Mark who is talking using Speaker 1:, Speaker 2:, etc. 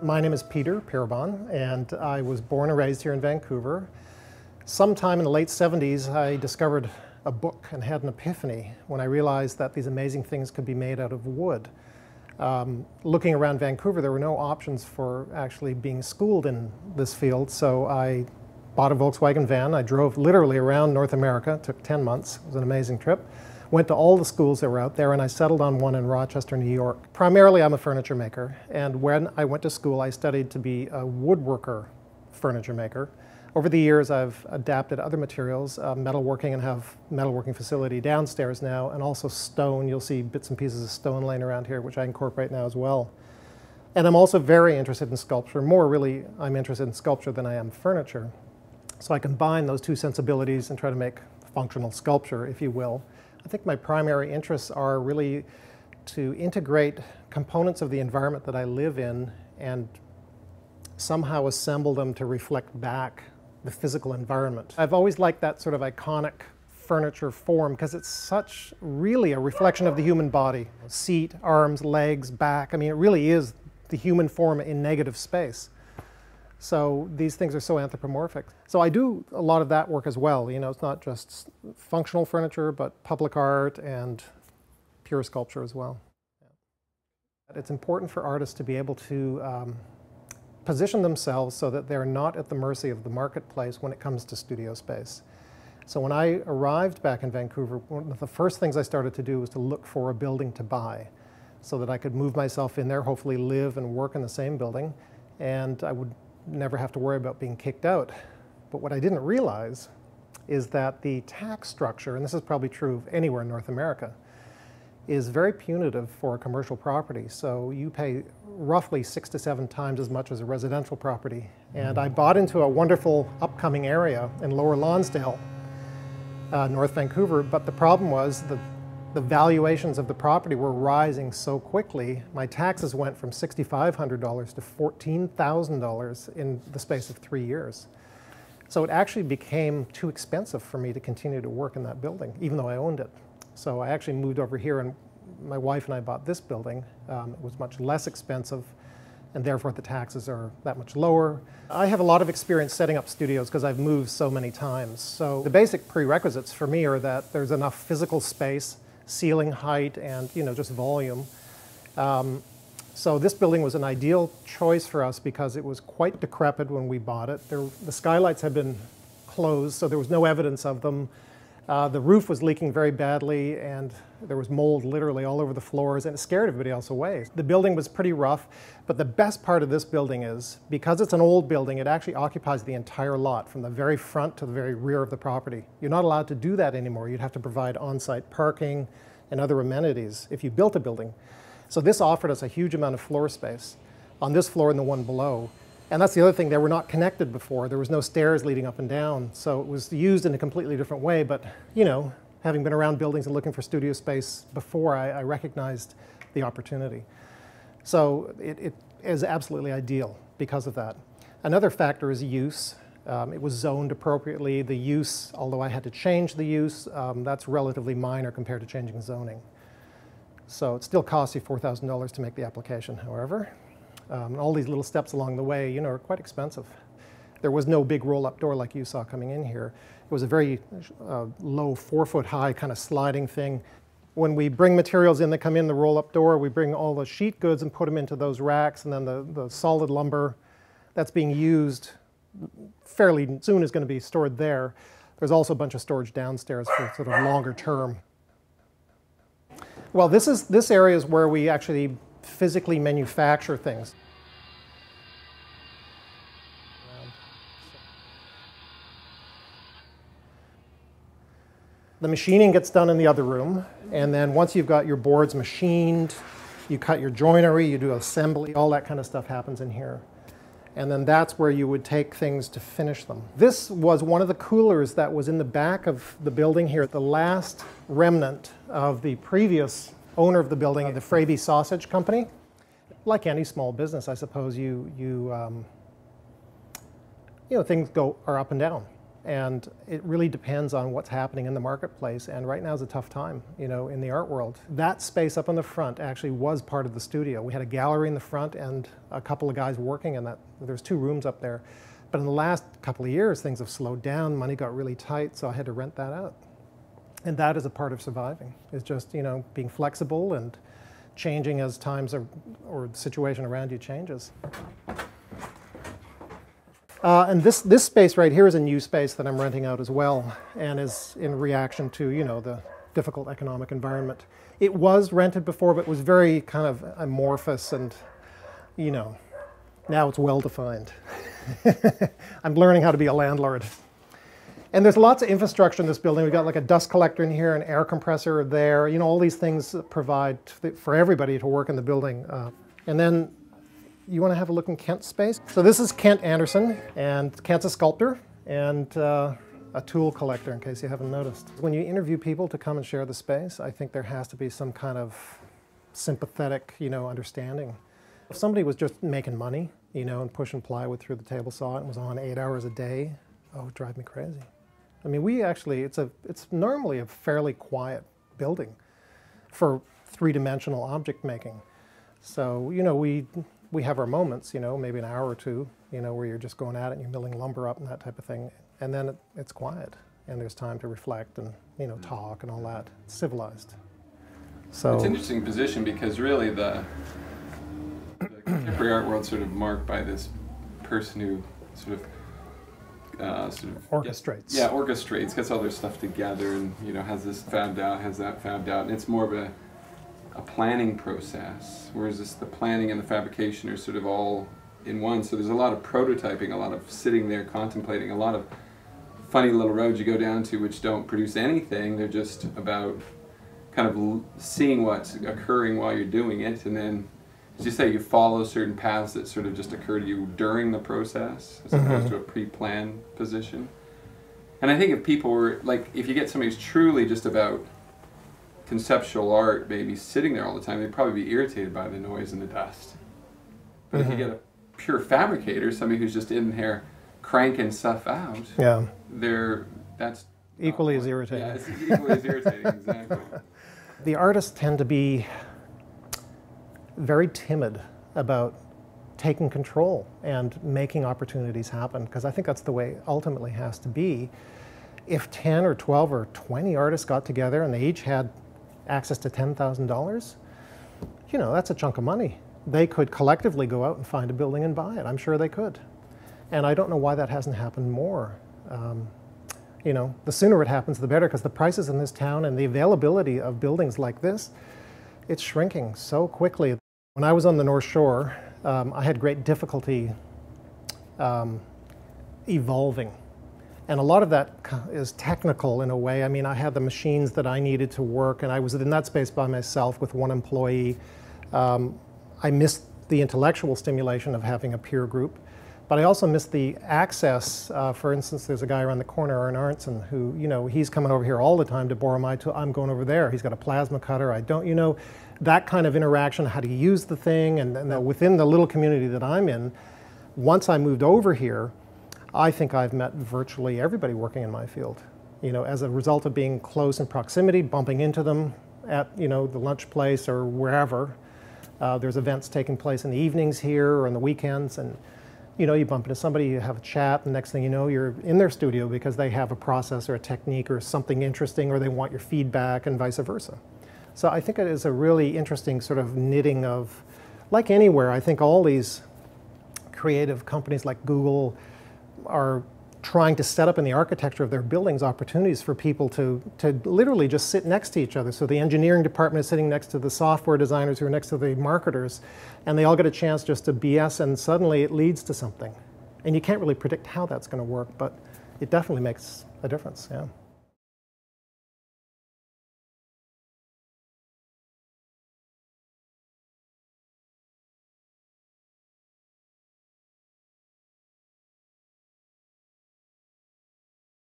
Speaker 1: My name is Pierobon, and I was born and raised here in Vancouver. Sometime in the late 70s, I discovered a book and had an epiphany when I realized that these amazing things could be made out of wood. Looking around Vancouver, there were no options for actually being schooled in this field, so I bought a Volkswagen van. I drove literally around North America. It took 10 months. It was an amazing trip. Went to all the schools that were out there, and I settled on one in Rochester, New York. Primarily, I'm a furniture maker, and when I went to school, I studied to be a woodworker furniture maker. Over the years, I've adapted other materials, metalworking, and have a metalworking facility downstairs now, and also stone. You'll see bits and pieces of stone laying around here, which I incorporate now as well. And I'm also very interested in sculpture. More really, I'm interested in sculpture than I am furniture. So I combine those two sensibilities and try to make functional sculpture, if you will. I think my primary interests are really to integrate components of the environment that I live in and somehow assemble them to reflect back the physical environment. I've always liked that sort of iconic furniture form because it's such really a reflection of the human body. Seat, arms, legs, back. I mean, it really is the human form in negative space. So these things are so anthropomorphic. So I do a lot of that work as well. You know, it's not just functional furniture, but public art and pure sculpture as well. It's important for artists to be able to position themselves so that they're not at the mercy of the marketplace when it comes to studio space. So when I arrived back in Vancouver, one of the first things I started to do was to look for a building to buy so that I could move myself in there, hopefully live and work in the same building, and I would never have to worry about being kicked out. But what I didn't realize is that the tax structure, and this is probably true of anywhere in North America, is very punitive for a commercial property. So you pay roughly 6 to 7 times as much as a residential property. And I bought into a wonderful upcoming area in Lower Lonsdale, North Vancouver, but the problem was the valuations of the property were rising so quickly. My taxes went from $6,500 to $14,000 in the space of 3 years. So it actually became too expensive for me to continue to work in that building, even though I owned it. So I actually moved over here, and my wife and I bought this building. It was much less expensive, and therefore the taxes are that much lower. I have a lot of experience setting up studios because I've moved so many times. So the basic prerequisites for me are that there's enough physical space, ceiling height, and just volume. So this building was an ideal choice for us because it was quite decrepit when we bought it. The skylights had been closed, so there was no evidence of them. The roof was leaking very badly, and there was mold literally all over the floors, and it scared everybody else away. The building was pretty rough, but the best part of this building is, because it's an old building, it actually occupies the entire lot, from the very front to the very rear of the property. You're not allowed to do that anymore. You'd have to provide on-site parking and other amenities if you built a building. So this offered us a huge amount of floor space on this floor and the one below. And that's the other thing, they were not connected before. There was no stairs leading up and down. So it was used in a completely different way. But, having been around buildings and looking for studio space before, I recognized the opportunity. So it is absolutely ideal because of that. Another factor is use. It was zoned appropriately. The use, although I had to change the use, that's relatively minor compared to changing zoning. So it still costs you $4,000 to make the application, however. All these little steps along the way, are quite expensive. There was no big roll-up door like you saw coming in here. It was a very low, 4-foot-high kind of sliding thing. When we bring materials in that come in the roll-up door, we bring all the sheet goods and put them into those racks, and then the solid lumber that's being used fairly soon is going to be stored there. There's also a bunch of storage downstairs for sort of longer term. Well, this area is where we actually physically manufacture things. The machining gets done in the other room, and then once you've got your boards machined, you cut your joinery, you do assembly, all that kind of stuff happens in here. And then that's where you would take things to finish them. This was one of the coolers that was in the back of the building here, the last remnant of the previous owner of the building, the Frabee Sausage Company. Like any small business, I suppose things are up and down. And it really depends on what's happening in the marketplace. And right now is a tough time, you know, in the art world. That space up on the front actually was part of the studio. We had a gallery in the front and a couple of guys working in that. There's 2 rooms up there. But in the last couple of years, things have slowed down. Money got really tight, so I had to rent that out. And that is a part of surviving. It's just, you know, being flexible and changing as times or the situation around you changes. And this space right here is a new space that I'm renting out as well, and is in reaction to, you know, the difficult economic environment. It was rented before, but was very kind of amorphous and, you know, now it's well-defined. I'm learning how to be a landlord. And there's lots of infrastructure in this building. We've got like a dust collector in here, an air compressor there. You know, all these things provide for everybody to work in the building. And then you want to have a look in Kent's space. So this is Kent Anderson, and Kent's a sculptor and a tool collector, in case you haven't noticed. When you interview people to come and share the space, I think there has to be some kind of sympathetic, you know, understanding. If somebody was just making money, you know, and pushing plywood through the table saw and was on 8 hours a day, oh, it would drive me crazy. I mean, we actually, it's normally a fairly quiet building for 3-dimensional object making. So, you know, we have our moments, you know, maybe an hour or 2, you know, where you're just going at it and you're milling lumber up and that type of thing. And then it's quiet and there's time to reflect and, you know, talk and all that. It's civilized. So
Speaker 2: it's an interesting position because really the contemporary art world sort of marked by this person who sort of
Speaker 1: orchestrates.
Speaker 2: Orchestrates, gets all their stuff together and, you know, has this fabbed out, has that fabbed out, and it's more of a planning process, whereas the planning and the fabrication are sort of all in one. So there's a lot of prototyping, a lot of sitting there contemplating, a lot of funny little roads you go down to which don't produce anything. They're just about kind of seeing what's occurring while you're doing it, and then, as you say, you follow certain paths that sort of just occur to you during the process, as opposed to a pre-planned position. And I think if people were, like, if you get somebody who's truly just about conceptual art, maybe sitting there all the time, they'd probably be irritated by the noise and the dust. But if you get a pure fabricator, somebody who's just in there cranking stuff out, that's
Speaker 1: equally as irritating.
Speaker 2: Yeah, it's equally as irritating, exactly.
Speaker 1: The artists tend to be very timid about taking control and making opportunities happen, because I think that's the way it ultimately has to be. If 10 or 12 or 20 artists got together and they each had access to $10,000, you know, that's a chunk of money. They could collectively go out and find a building and buy it. I'm sure they could. And I don't know why that hasn't happened more. You know, the sooner it happens, the better, because the prices in this town and the availability of buildings like this, it's shrinking so quickly. When I was on the North Shore, I had great difficulty evolving. And a lot of that is technical in a way. I mean, I had the machines that I needed to work, and I was in that space by myself with 1 employee. I missed the intellectual stimulation of having a peer group, but I also missed the access. For instance, there's a guy around the corner, Aaron Arntzen, who, you know, he's coming over here all the time to borrow my tool. I'm going over there. He's got a plasma cutter. I don't, you know, that kind of interaction, how to use the thing, and within the little community that I'm in, once I moved over here, I think I've met virtually everybody working in my field. You know, as a result of being close in proximity, bumping into them at, you know, the lunch place or wherever. There's events taking place in the evenings here or on the weekends, and, you know, you bump into somebody, you have a chat, and next thing you know, you're in their studio because they have a process or a technique or something interesting, or they want your feedback, and vice versa. So I think it is a really interesting sort of knitting of, like anywhere, I think all these creative companies like Google are trying to set up in the architecture of their buildings opportunities for people to literally just sit next to each other. So the engineering department is sitting next to the software designers who are next to the marketers, and they all get a chance just to BS, and suddenly it leads to something. And you can't really predict how that's going to work, but it definitely makes a difference, yeah.